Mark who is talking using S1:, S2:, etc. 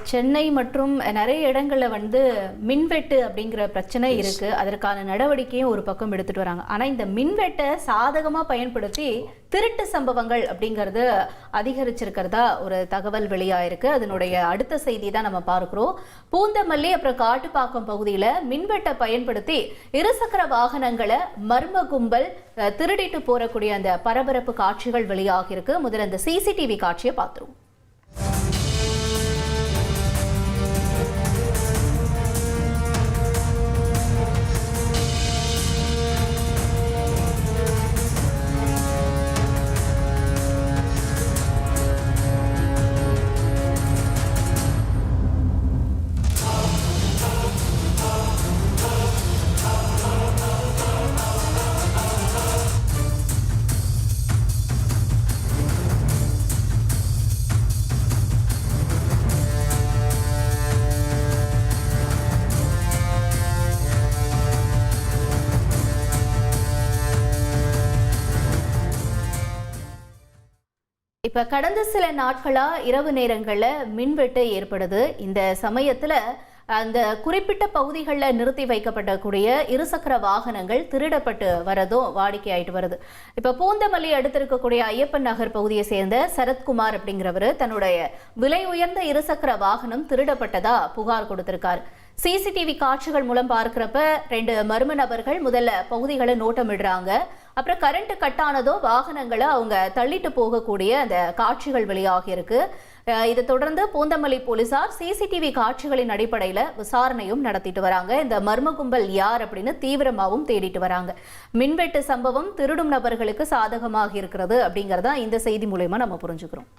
S1: சென்னை மற்றும் நிறைய இடங்கள்ல மின்வெட்டு அப்படிங்கிற பிரச்சனை இருக்கு. அதற்கான நடவடிக்கையும் ஒரு பக்கம் எடுத்துட்டு வராங்க. ஆனா இந்த மின்வெட்டை சாதகமா பயன்படுத்தி திருட்டு சம்பவங்கள் அப்படிங்கிறது அதிகரிச்சிருக்கிறதா ஒரு தகவல் வெளியாயிருக்கு. அதனுடைய அடுத்த செய்தி தான் நம்ம பார்க்கிறோம். பூந்தமல்லி அப்புறம் காட்டுப்பாக்கம் பகுதியில மின்வெட்டை பயன்படுத்தி இருசக்கர வாகனங்களை மர்ம கும்பல் திருடிட்டு போறக்கூடிய அந்த பரபரப்பு காட்சிகள் வெளியாகிருக்கு. முதல்ல அந்த சிசிடிவி காட்சியை பார்த்துருவோம். இப்ப கடந்த சில நாட்களா இரவு நேரங்கள்ல மின்வெட்டு ஏற்படுது. இந்த சமயத்துல அந்த குறிப்பிட்ட பகுதிகளில் நிறுத்தி வைக்கப்படக்கூடிய இருசக்கர வாகனங்கள் திருடப்பட்டு வரதும் வாடிக்கையாயிட்டு வருது. இப்ப பூந்தமல்லி அடுத்து இருக்கக்கூடிய ஐயப்பன் நகர் பகுதியை சேர்ந்த சரத்குமார் அப்படிங்கிறவர் தன்னுடைய விலை உயர்ந்த இருசக்கர வாகனம் திருடப்பட்டதா புகார் கொடுத்திருக்காரு. சிசிடிவி காட்சிகள் மூலம் பார்க்கிறப்ப 2 மர்ம நபர்கள் முதல்ல பகுதிகளை நோட்டமிடுறாங்க. அப்புறம் கரண்ட் கட் ஆனதோ வாகனங்களை அவங்க தள்ளிட்டு போகக்கூடிய அந்த காட்சிகள் வெளியாகி இருக்கு. இதை தொடர்ந்து பூந்தமல்லி போலீசார் சிசிடிவி காட்சிகளின் அடிப்படையில் விசாரணையும் நடத்திட்டு வராங்க. இந்த மர்ம கும்பல் யார் அப்படின்னு தீவிரமாகவும் தேடிட்டு வராங்க. மின்வெட்டு சம்பவம் திருடும் நபர்களுக்கு சாதகமாக இருக்கிறது அப்படிங்கறத இந்த செய்தி மூலமா நம்ம புரிஞ்சுக்கிறோம்.